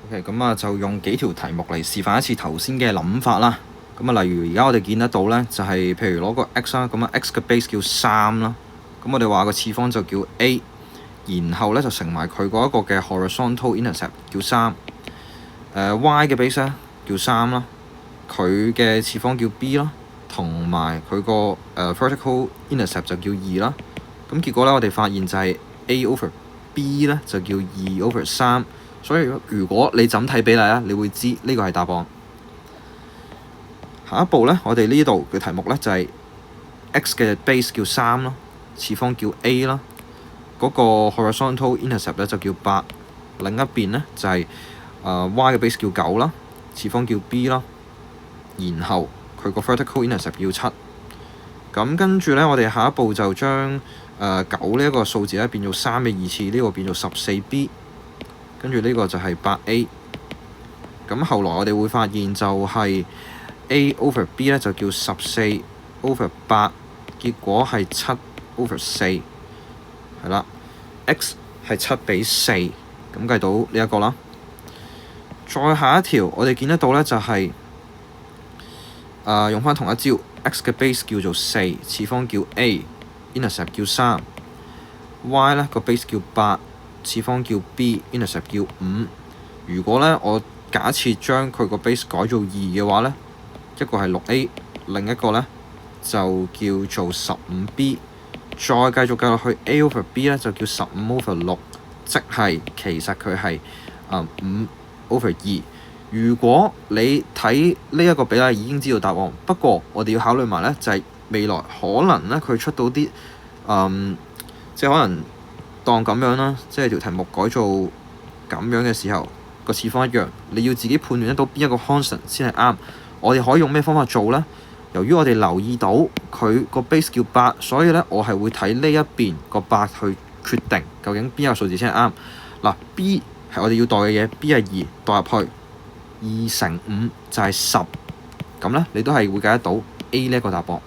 OK，咁啊就用幾條題目嚟示範一次頭先嘅諗法啦。咁啊，例如而家我哋見得到呢，就係譬如攞個 x 啦，咁啊 x 嘅 base 叫3啦，咁我哋話個次方就叫 a， 然後呢就乘埋佢嗰一個嘅 horizontal intercept 叫3。y 嘅 base 呢叫3啦，佢嘅次方叫 b 啦，同埋佢個vertical intercept 就叫2啦。咁結果呢，我哋發現就係 a over b 呢就叫2 over 3。所以如果你怎睇比例咧，你會知呢個係答案。下一步呢，我哋呢度嘅題目呢，就係 x 嘅 base 叫3啦，次方叫 a 啦，嗰個 horizontal intercept 呢就叫8。另一邊呢，就係y 嘅 base 叫9啦，次方叫 b 啦，然後佢個 vertical intercept 要7。咁跟住呢，我哋下一步就將9呢一個數字咧變做3嘅2次，呢個變做14b。跟住呢個就係8a。咁後來我哋會發現就係 a over b 咧就叫14 over 8，結果係7 over 4，係啦。x 係7比4，咁計到呢一個啦。再下一條，我哋見得到呢就係用翻同一招 ，x 嘅 base 叫做4，次方叫 a，intercept 叫3；y 呢個 base 叫8。次方叫 b，intercept 叫5。如果呢，我假設將佢個 base 改做2嘅話呢，一個係6a， 另一個呢就叫做15b。再繼續計落去 a over b 呢就叫15 over 6，即係其實佢係5 over 2。如果你睇呢一個比例已經知道答案，不過我哋要考慮埋呢，就係未來可能呢，佢出到啲即係可能。當咁樣啦，即係條題目改做咁樣嘅時候，個次方一樣，你要自己判斷得到邊一個 constant 先係啱。我哋可以用咩方法做呢？由於我哋留意到佢個 base 叫8，所以呢，我係會睇呢一邊個8去決定究竟邊一個數字先係啱。嗱，b 係我哋要代嘅嘢，b 係2，代入去2乘5就係10。咁呢，你都係會計得到 A 呢一個答案。